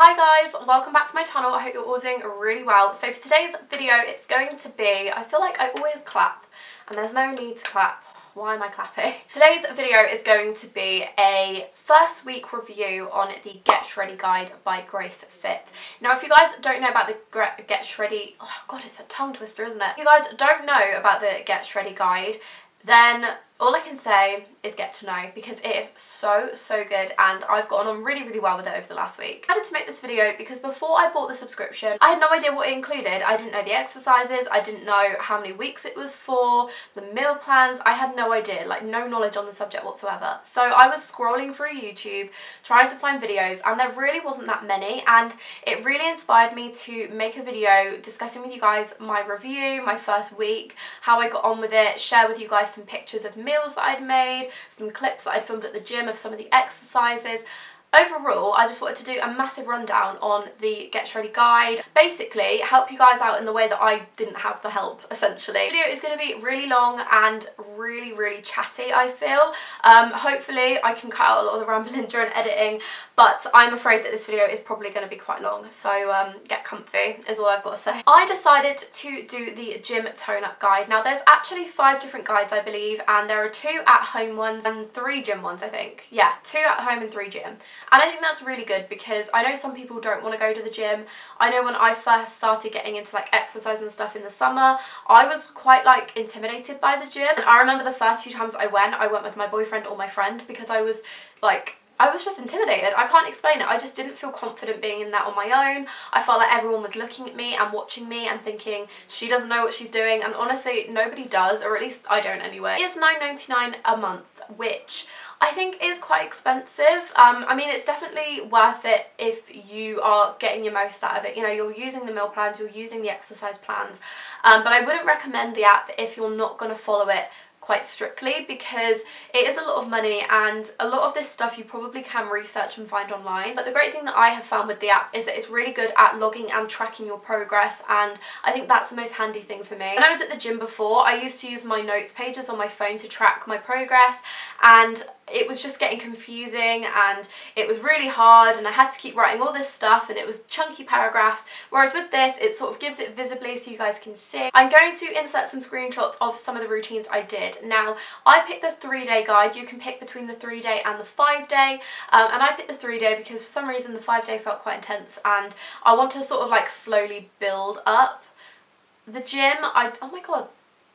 Hi guys, welcome back to my channel. I hope you're all doing really well. So for today's video, it's going to be, I feel like I always clap and there's no need to clap. Why am I clapping? Today's video is going to be a first week review on the Get Shreddy guide by Grace Fit. Now, if you guys don't know about the Get Shreddy, oh god, it's a tongue twister, isn't it? If you guys don't know about the Get Shreddy guide, then all I can say is get to know, because it is so good and I've gotten on really well with it over the last week. I had to make this video because before I bought the subscription, I had no idea what it included. I didn't know the exercises, I didn't know how many weeks it was for, the meal plans, I had no idea, like no knowledge on the subject whatsoever. So I was scrolling through YouTube trying to find videos and there really wasn't that many, and it really inspired me to make a video discussing with you guys my review, my first week, how I got on with it, share with you guys some pictures of meals that I'd made, some clips that I'd filmed at the gym of some of the exercises. Overall, I just wanted to do a massive rundown on the Get Shreddy guide. Basically, help you guys out in the way that I didn't have the help, essentially. The video is going to be really long and really chatty, I feel. Hopefully, I can cut out a lot of the rambling during editing, but I'm afraid that this video is probably going to be quite long, so get comfy is all I've got to say. I decided to do the gym tone-up guide. Now, there's actually 5 different guides, I believe, and there are 2 at-home ones and 3 gym ones, I think. Yeah, 2 at home and 3 gym. And I think that's really good because I know some people don't want to go to the gym. I know when I first started getting into like exercise and stuff in the summer, I was quite like intimidated by the gym. And I remember the first few times I went with my boyfriend or my friend because I was just intimidated. I can't explain it. I just didn't feel confident being in that on my own. I felt like everyone was looking at me and watching me and thinking she doesn't know what she's doing, and honestly nobody does, or at least I don't anyway. It's $9.99 a month, which I think is quite expensive. I mean, it's definitely worth it if you are getting your most out of it. You know, you're using the meal plans, you're using the exercise plans, but I wouldn't recommend the app if you're not going to follow it quite strictly, because it is a lot of money and a lot of this stuff you probably can research and find online. But the great thing that I have found with the app is that it's really good at logging and tracking your progress, and I think that's the most handy thing for me. When I was at the gym before, I used to use my notes pages on my phone to track my progress, and it was just getting confusing and it was really hard and I had to keep writing all this stuff and it was chunky paragraphs, whereas with this it sort of gives it visibly so you guys can see. I'm going to insert some screenshots of some of the routines I did. Now, I picked the 3-day guide. You can pick between the 3-day and the 5-day, and I picked the 3-day because for some reason the 5-day felt quite intense and I want to sort of like slowly build up. The gym, oh my god,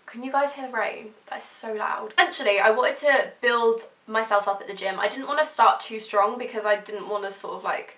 can you guys hear the rain? That's so loud. Essentially, I wanted to build myself up at the gym. I didn't want to start too strong because I didn't want to sort of like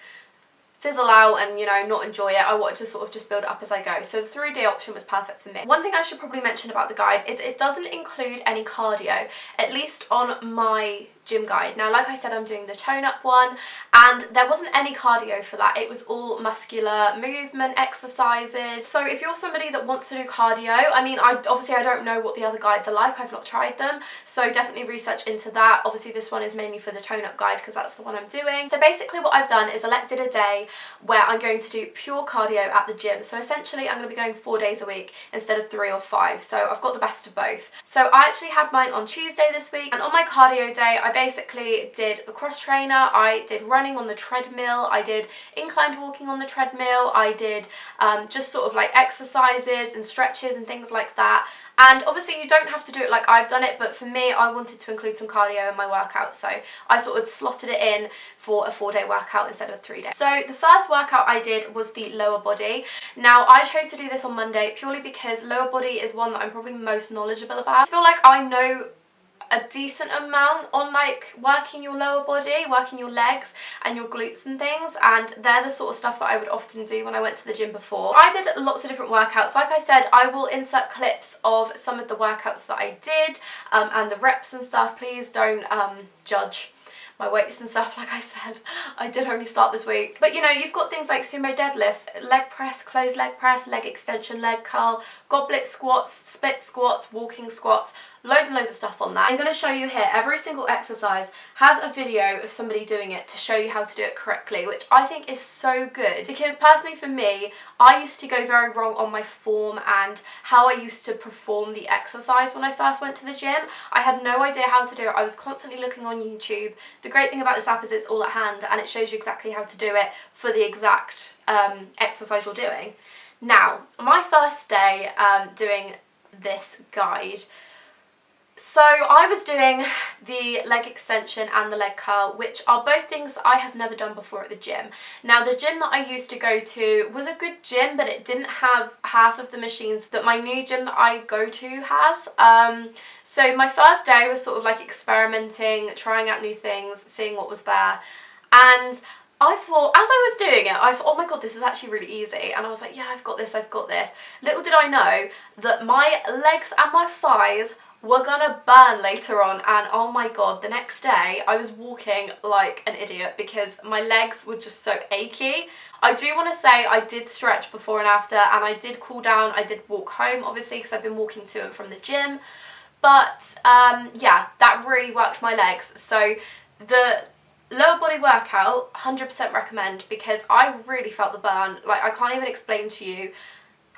fizzle out and, you know, not enjoy it. I wanted to sort of just build it up as I go. So the 3-day option was perfect for me. One thing I should probably mention about the guide is it doesn't include any cardio, at least on my gym guide. Now, like I said, I'm doing the tone-up one and there wasn't any cardio for that. It was all muscular movement exercises. So if you're somebody that wants to do cardio, I mean, obviously I don't know what the other guides are like. I've not tried them, so definitely research into that. Obviously this one is mainly for the tone-up guide because that's the one I'm doing. So basically what I've done is elected a day where I'm going to do pure cardio at the gym. So essentially I'm going to be going 4 days a week instead of 3 or 5. So I've got the best of both. So I actually had mine on Tuesday this week, and on my cardio day I basically did the cross trainer, I did running on the treadmill, I did inclined walking on the treadmill, I did just sort of like exercises and stretches and things like that. And obviously you don't have to do it like I've done it, but for me I wanted to include some cardio in my workout, so I sort of slotted it in for a 4-day workout instead of 3 days. So the first workout I did was the lower body. Now, I chose to do this on Monday purely because lower body is one that I'm probably most knowledgeable about. I feel like I know a decent amount on like working your lower body, working your legs and your glutes and things, and they're the sort of stuff that I would often do when I went to the gym before. I did lots of different workouts. Like I said, I will insert clips of some of the workouts that I did and the reps and stuff. Please don't judge my weights and stuff. Like I said, I did only start this week. But you know, you've got things like sumo deadlifts, leg press, closed leg press, leg extension, leg curl, goblet squats, split squats, walking squats, loads and loads of stuff on that. I'm going to show you here, every single exercise has a video of somebody doing it to show you how to do it correctly, which I think is so good, because personally for me, I used to go very wrong on my form and how I used to perform the exercise when I first went to the gym. I had no idea how to do it. I was constantly looking on YouTube. The great thing about this app is it's all at hand and it shows you exactly how to do it for the exact exercise you're doing. Now, my first day doing this guide, so I was doing the leg extension and the leg curl, which are both things I have never done before at the gym. Now, the gym that I used to go to was a good gym, but it didn't have half of the machines that my new gym that I go to has. So my first day was sort of like experimenting, trying out new things, seeing what was there. And I thought, as I was doing it, I thought, oh my god, this is actually really easy. And I was like, yeah, I've got this, I've got this. Little did I know that my legs and my thighs were gonna burn later on, and oh my god, the next day I was walking like an idiot because my legs were just so achy. I do want to say I did stretch before and after, and I did cool down. I did walk home, obviously, because I've been walking to and from the gym. But yeah, that really worked my legs. So the lower body workout, 100% recommend, because I really felt the burn. Like, I can't even explain to you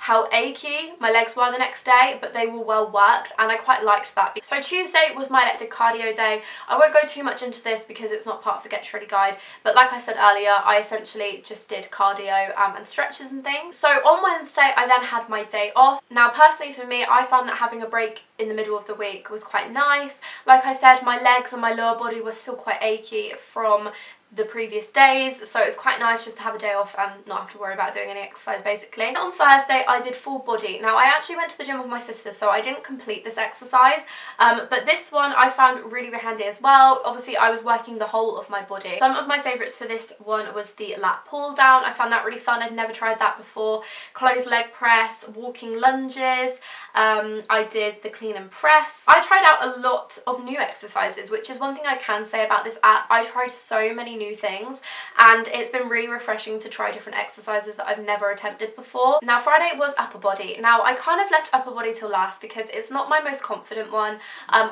how achy my legs were the next day, but they were well worked, and I quite liked that. So Tuesday was my elected cardio day. I won't go too much into this because it's not part of the Get Shreddy guide, but like I said earlier, I essentially just did cardio and stretches and things. So on Wednesday, I then had my day off. Now, personally for me, I found that having a break in the middle of the week was quite nice. Like I said, my legs and my lower body were still quite achy from the previous days, so it was quite nice just to have a day off and not have to worry about doing any exercise, basically. On Thursday, I did full body. Now, I actually went to the gym with my sister, so I didn't complete this exercise, but this one I found really, really handy as well. Obviously, I was working the whole of my body. Some of my favourites for this one was the lat pull down. I found that really fun. I'd never tried that before. Closed leg press, walking lunges. I did the clean and press. I tried out a lot of new exercises, which is one thing I can say about this app. I tried so many new things, and it's been really refreshing to try different exercises that I've never attempted before. Now, Friday was upper body. Now, I kind of left upper body till last because it's not my most confident one.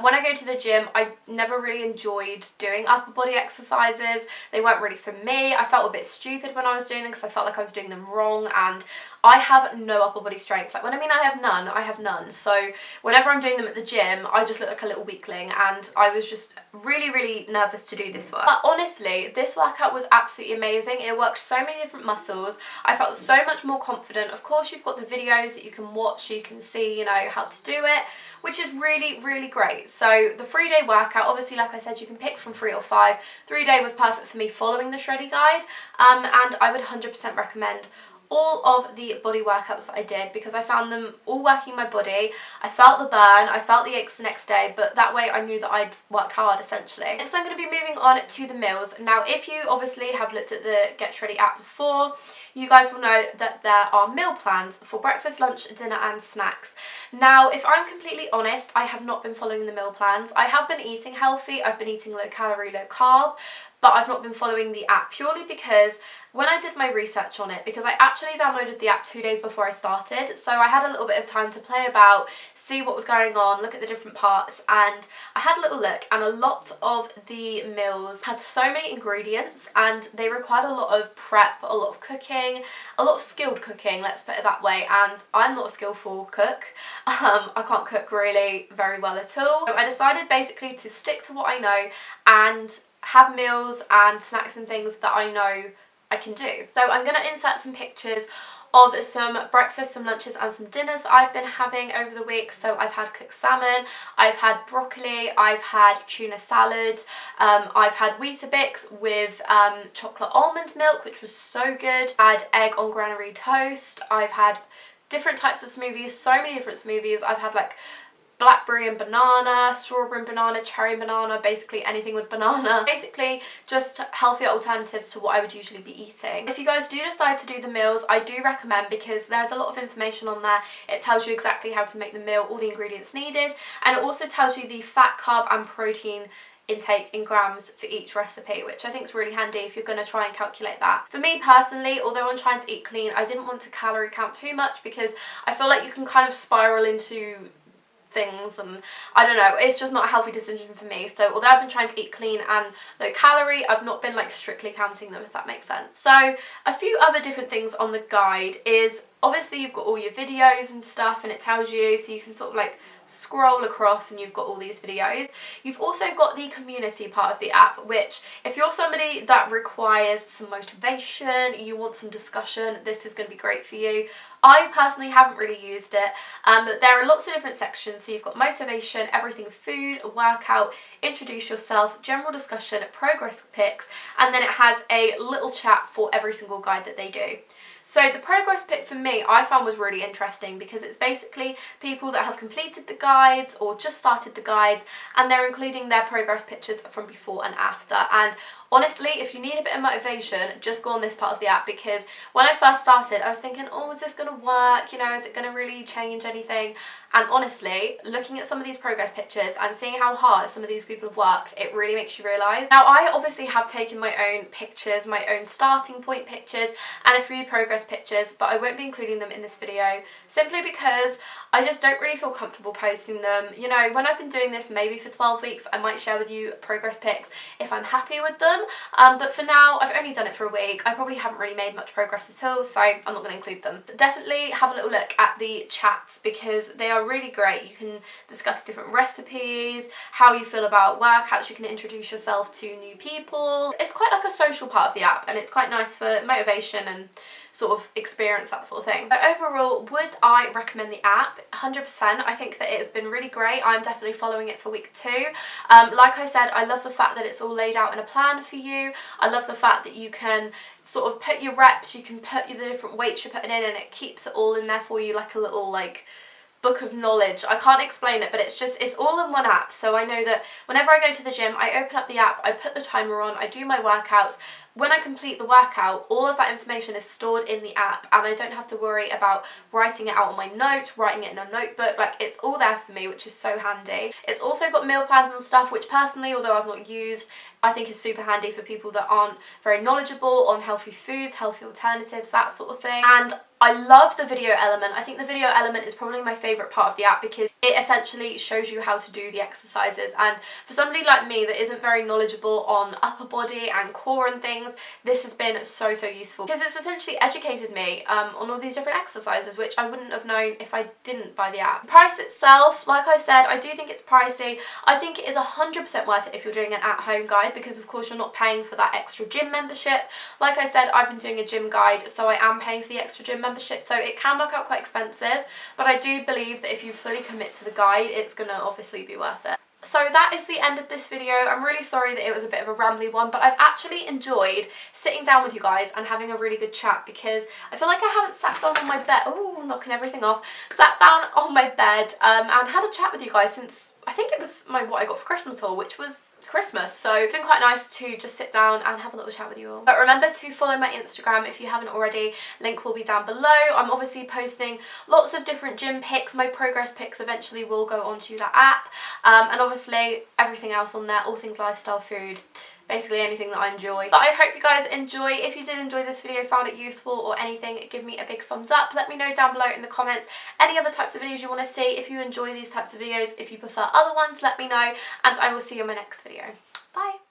When I go to the gym, I never really enjoyed doing upper body exercises. They weren't really for me. I felt a bit stupid when I was doing them because I felt like I was doing them wrong, and I have no upper body strength. Like, when I mean I have none, I have none. So whenever I'm doing them at the gym, I just look like a little weakling, and I was just really, really nervous to do this work. But honestly, this workout was absolutely amazing. It worked so many different muscles. I felt so much more confident. Of course, you've got the videos that you can watch, you can see, you know, how to do it, which is really, really great. So the 3-day workout, obviously, like I said, you can pick from 3 or 5. 3-day was perfect for me following the Shreddy guide, and I would 100% recommend all of the body workouts that I did because I found them all working my body. I felt the burn, I felt the aches the next day, but that way I knew that I'd worked hard, essentially. Next, I'm going to be moving on to the meals. Now, if you obviously have looked at the Get Shreddy app before, you guys will know that there are meal plans for breakfast, lunch, dinner and snacks. Now, if I'm completely honest, I have not been following the meal plans. I have been eating healthy, I've been eating low calorie, low carb, but I've not been following the app purely because when I did my research on it, because I actually downloaded the app 2 days before I started, so I had a little bit of time to play about, see what was going on, look at the different parts, and I had a little look, and a lot of the meals had so many ingredients and they required a lot of prep, a lot of cooking, a lot of skilled cooking, let's put it that way, and I'm not a skillful cook. I can't cook really very well at all. So I decided basically to stick to what I know and have meals and snacks and things that I know I can do. So I'm going to insert some pictures of some breakfast, some lunches and some dinners that I've been having over the week. So I've had cooked salmon, I've had broccoli, I've had tuna salad, I've had Weetabix with chocolate almond milk, which was so good. I had egg on granary toast. I've had different types of smoothies, so many different smoothies. I've had like blackberry and banana, strawberry and banana, cherry and banana, basically anything with banana. Basically just healthier alternatives to what I would usually be eating. If you guys do decide to do the meals, I do recommend, because there's a lot of information on there. It tells you exactly how to make the meal, all the ingredients needed, and it also tells you the fat, carb and protein intake in grams for each recipe, which I think is really handy if you're going to try and calculate that. For me personally, although I'm trying to eat clean, I didn't want to calorie count too much because I feel like you can kind of spiral into things, and I don't know, it's just not a healthy decision for me. So although I've been trying to eat clean and low calorie, I've not been like strictly counting them, if that makes sense. So a few other different things on the guide is obviously you've got all your videos and stuff, and it tells you, so you can sort of like scroll across and you've got all these videos. You've also got the community part of the app, which if you're somebody that requires some motivation, you want some discussion, this is going to be great for you. I personally haven't really used it, but there are lots of different sections. So you've got motivation, everything food, workout, introduce yourself, general discussion, progress pics, and then it has a little chat for every single guide that they do. So the progress pic for me, I found was really interesting because it's basically people that have completed the guides or just started the guides, and they're including their progress pictures from before and after. And honestly, if you need a bit of motivation, just go on this part of the app, because when I first started, I was thinking, oh, is this going to work? You know, is it going to really change anything? And honestly, looking at some of these progress pictures and seeing how hard some of these people have worked, it really makes you realise. Now, I obviously have taken my own pictures, my own starting point pictures, and a few progress pictures, but I won't be including them in this video simply because I just don't really feel comfortable posting them. You know, when I've been doing this maybe for 12 weeks, I might share with you progress pics if I'm happy with them. But for now, I've only done it for a week. I probably haven't really made much progress at all, so I'm not going to include them. So definitely have a little look at the chats because they are really great. You can discuss different recipes, how you feel about workouts, you can introduce yourself to new people. It's quite like a social part of the app, and it's quite nice for motivation and sort of experience, that sort of thing. But overall, would I recommend the app? 100%. I think that it has been really great. I'm definitely following it for week 2. Like I said, I love the fact that it's all laid out in a plan for you. I love the fact that you can sort of put your reps, you can put the different weights you're putting in, and it keeps it all in there for you like a little like book of knowledge. I can't explain it, but it's all in one app. So I know that whenever I go to the gym, I open up the app, I put the timer on, I do my workouts. When I complete the workout, all of that information is stored in the app, and I don't have to worry about writing it out on my notes, writing it in a notebook. Like, it's all there for me, which is so handy. It's also got meal plans and stuff, which personally, although I've not used, I think is super handy for people that aren't very knowledgeable on healthy foods, healthy alternatives, that sort of thing. And I love the video element. I think the video element is probably my favourite part of the app because it essentially shows you how to do the exercises. And for somebody like me that isn't very knowledgeable on upper body and core and things, this has been so useful because it's essentially educated me on all these different exercises, which I wouldn't have known if I didn't buy the app. Price itself, like I said, I do think it's pricey. I think it is 100% worth it if you're doing an at-home guide because of course you're not paying for that extra gym membership. Like I said, I've been doing a gym guide, so I am paying for the extra gym membership, so it can work out quite expensive, but I do believe that if you fully commit to the guide, it's gonna obviously be worth it. So that is the end of this video. I'm really sorry that it was a bit of a rambly one, but I've actually enjoyed sitting down with you guys and having a really good chat because I feel like I haven't sat down on my bed, oh, knocking everything off, sat down on my bed and had a chat with you guys since, I think it was what I got for Christmas haul, which was Christmas. So it's been quite nice to just sit down and have a little chat with you all. But remember to follow my Instagram if you haven't already. Link will be down below. I'm obviously posting lots of different gym pics. My progress pics eventually will go onto that app. And obviously everything else on there, all things lifestyle, food, basically anything that I enjoy. But I hope you guys enjoy. If you did enjoy this video, found it useful or anything, give me a big thumbs up. Let me know down below in the comments any other types of videos you want to see. If you enjoy these types of videos, if you prefer other ones, let me know, and I will see you in my next video. Bye!